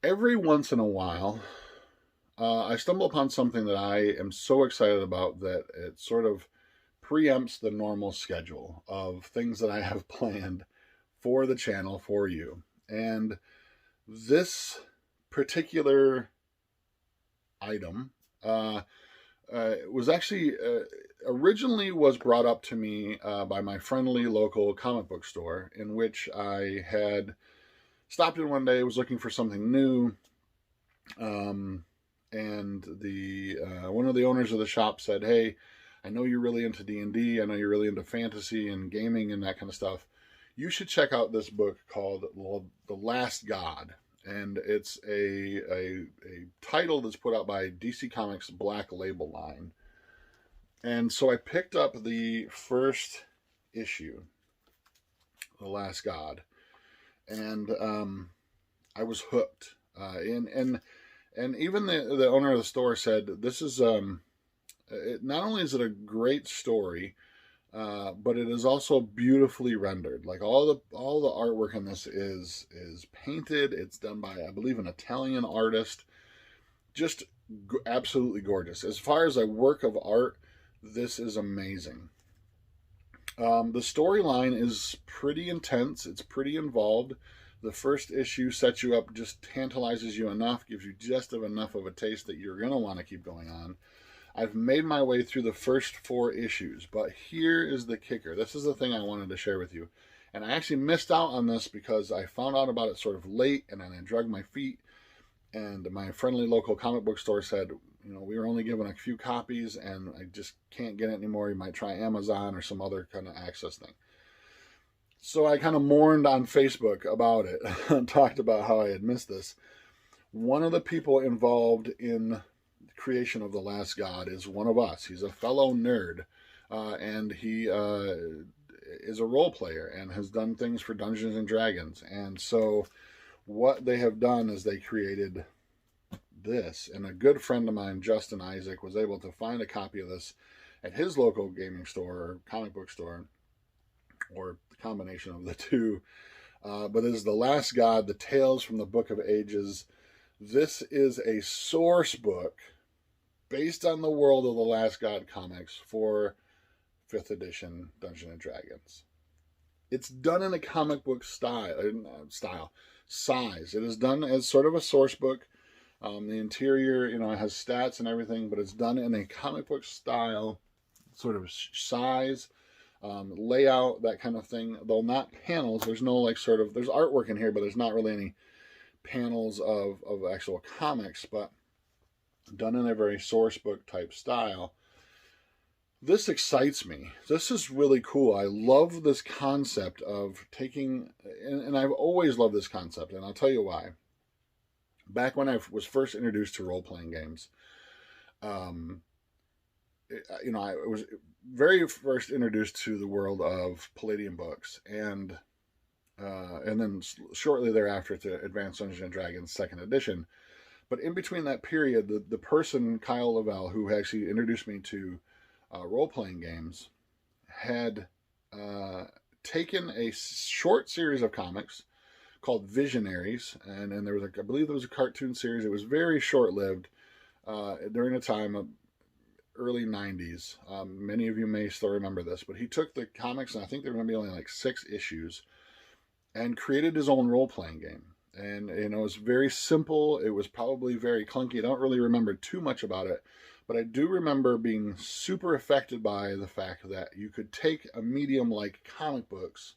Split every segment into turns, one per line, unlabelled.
Every once in a while, I stumble upon something that I am so excited about that it sort of preempts the normal schedule of things that I have planned for the channel for you. And this particular item uh, was actually originally was brought up to me by my friendly local comic book store, in which I had stopped in one day, was looking for something new. Um, and the one of the owners of the shop said, "Hey, I know you're really into D&D. I know you're really into fantasy and gaming and that kind of stuff. You should check out this book called The Last God." And it's a title that's put out by DC Comics Black Label line. And so I picked up the first issue, The Last God, and I was hooked. And even the owner of the store said, "This is not only is it a great story, but it is also beautifully rendered. Like all the artwork in this is painted. It's done by, I believe, an Italian artist. Just absolutely gorgeous. As far as a work of art, this is amazing." The storyline is pretty intense. It's pretty involved. The first issue sets you up, just tantalizes you enough, gives you just enough of a taste that you're going to want to keep going on. I've made my way through the first 4 issues, but here is the kicker. This is the thing I wanted to share with you. And I actually missed out on this because I found out about it sort of late, and then I dragged my feet. And my friendly local comic book store said, we were only given a few copies, and I just can't get it anymore. You might try Amazon or some other kind of access thing. So I kind of mourned on Facebook about it and talked about how I had missed this. One of the people involved in the creation of The Last God is one of us. He's a fellow nerd, and he is a role player and has done things for Dungeons and Dragons. And so what they have done is they created this. And a good friend of mine, Justin Isaac, was able to find a copy of this at his local gaming store or comic book store, or the combination of the two. But it is The Last God, The Tales from the Book of Ages. This is a source book based on the world of the Last God comics for 5th edition Dungeons and Dragons. It's done in a comic book size. It is done as sort of a source book. The interior, it has stats and everything, but it's done in a comic book style, sort of size, layout, that kind of thing. Though not panels. There's no there's artwork in here, but there's not really any panels of actual comics, but done in a very source book type style. This excites me. This is really cool. I love this concept of taking, and I've always loved this concept, and I'll tell you why. Back when I was first introduced to role-playing games, I was very first introduced to the world of Palladium books, and then shortly thereafter to Advanced Dungeons and Dragons 2nd edition. But in between that period, the person, Kyle Lavelle, who actually introduced me to role-playing games, had taken a short series of comics called Visionaries, and there was I believe there was a cartoon series. It was very short-lived during a time of early 90s. Many of you may still remember this, but he took the comics, and I think there were going to be only like 6 issues, and created his own role-playing game. And it was very simple. It was probably very clunky. I don't really remember too much about it, but I do remember being super affected by the fact that you could take a medium like comic books,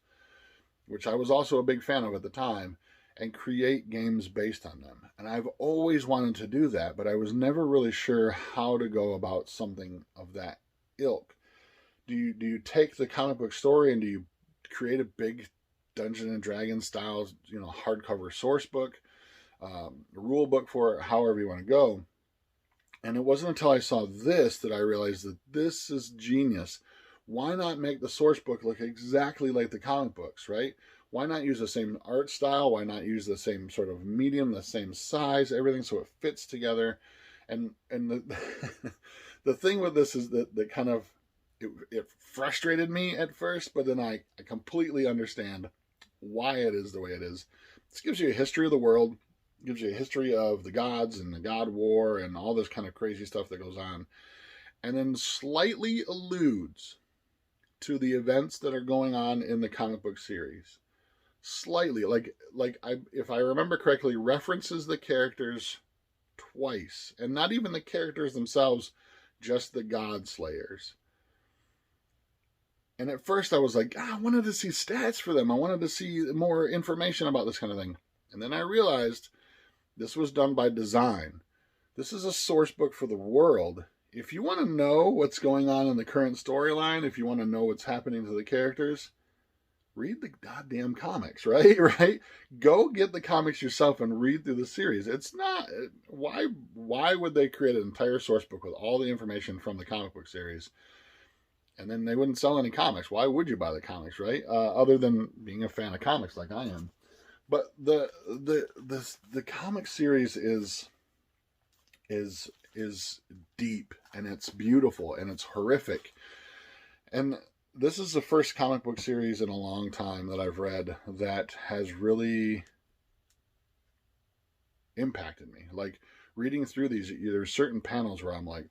which I was also a big fan of at the time, and create games based on them. And I've always wanted to do that, but I was never really sure how to go about something of that ilk. Do you take the comic book story and do you create a big Dungeons and Dragons style, hardcover source book, rule book for it, however you want to go? And it wasn't until I saw this that I realized that this is genius. Why not make the source book look exactly like the comic books, right? Why not use the same art style? Why not use the same sort of medium, the same size, everything, so it fits together? And the the thing with this is that kind of it frustrated me at first, but then I completely understand why it is the way it is. This gives you a history of the world. gives you a history of the gods and the God War and all this kind of crazy stuff that goes on, and then slightly alludes to the events that are going on in the comic book series. Slightly, if I remember correctly, references the characters twice, and not even the characters themselves, just the God Slayers. And at first I was like, I wanted to see stats for them. I wanted to see more information about this kind of thing. And then I realized this was done by design. This is a source book for the world. If you want to know what's going on in the current storyline, if you want to know what's happening to the characters, read the goddamn comics, right? Right? Go get the comics yourself and read through the series. It's not, why would they create an entire source book with all the information from the comic book series, and then they wouldn't sell any comics? Why would you buy the comics, right? Other than being a fan of comics like I am. But the comic series is deep, and it's beautiful, and it's horrific. And this is the first comic book series in a long time that I've read that has really impacted me. Like, reading through these, there's certain panels where I'm like,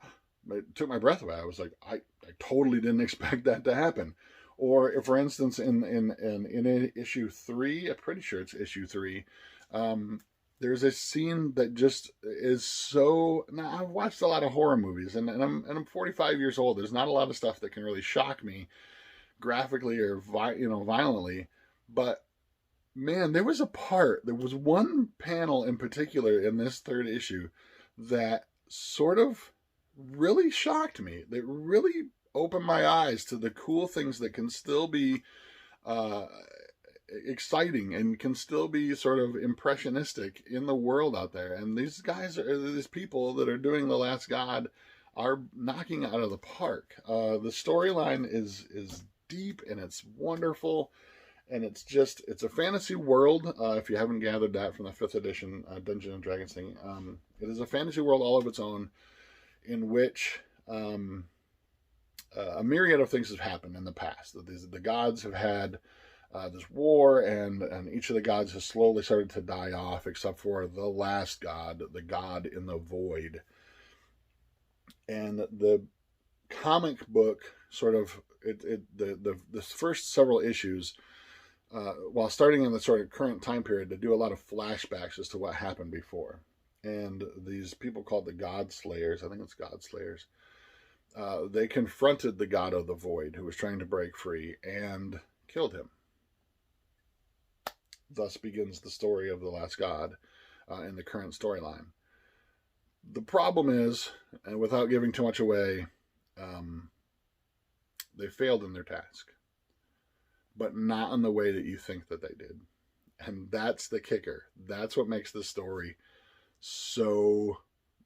it took my breath away. I was like, I totally didn't expect that to happen. Or if, for instance, in issue 3, I'm pretty sure it's issue 3, there's a scene that just is so. Now, I've watched a lot of horror movies, and I'm 45 years old. There's not a lot of stuff that can really shock me graphically or violently, but man, there was one panel in particular in this 3rd issue that sort of really shocked me. That really opened my eyes to the cool things that can still be exciting and can still be sort of impressionistic in the world out there. And these people that are doing The Last God are knocking it out of the park. The storyline is deep, and it's wonderful, and it's a fantasy world. If you haven't gathered that from the 5th edition Dungeons and Dragons thing, it is a fantasy world all of its own, in which a myriad of things have happened in the past. The gods have had this war, and each of the gods has slowly started to die off, except for the last god, the god in the void. And the comic book sort of the first several issues, while starting in the sort of current time period, to do a lot of flashbacks as to what happened before. And these people called the God Slayers, I think it's God Slayers, they confronted the god of the void, who was trying to break free, and killed him. Thus begins the story of The Last God in the current storyline. The problem is, and without giving too much away, they failed in their task, but not in the way that you think that they did. And that's the kicker. That's what makes this story so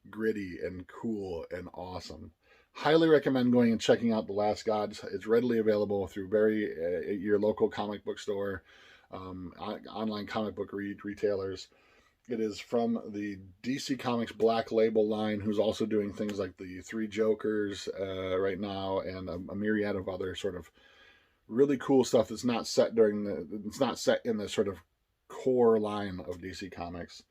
gritty and cool and awesome. Highly recommend going and checking out The Last God. It's readily available through your local comic book store, online comic book retailers. It is from the DC Comics Black Label line, who's also doing things like the 3 Jokers right now, and a myriad of other sort of really cool stuff that's not set it's not set in the sort of core line of DC Comics.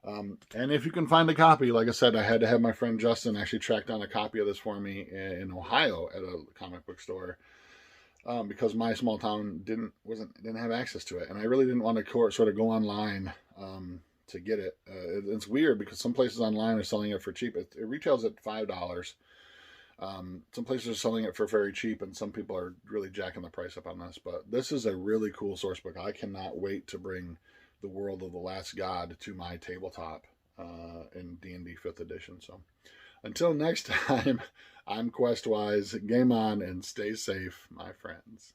And if you can find a copy, like I said, I had to have my friend Justin actually track down a copy of this for me in Ohio at a comic book store, because my small town didn't have access to it, and I really didn't want to sort of go online to get it. It's weird because some places online are selling it for cheap. It retails at $5. Some places are selling it for very cheap, and some people are really jacking the price up on this. But this is a really cool source book. I cannot wait to bring the world of The Last God to my tabletop in D&D 5th edition. So until next time, I'm Questwise. Game on and stay safe, my friends.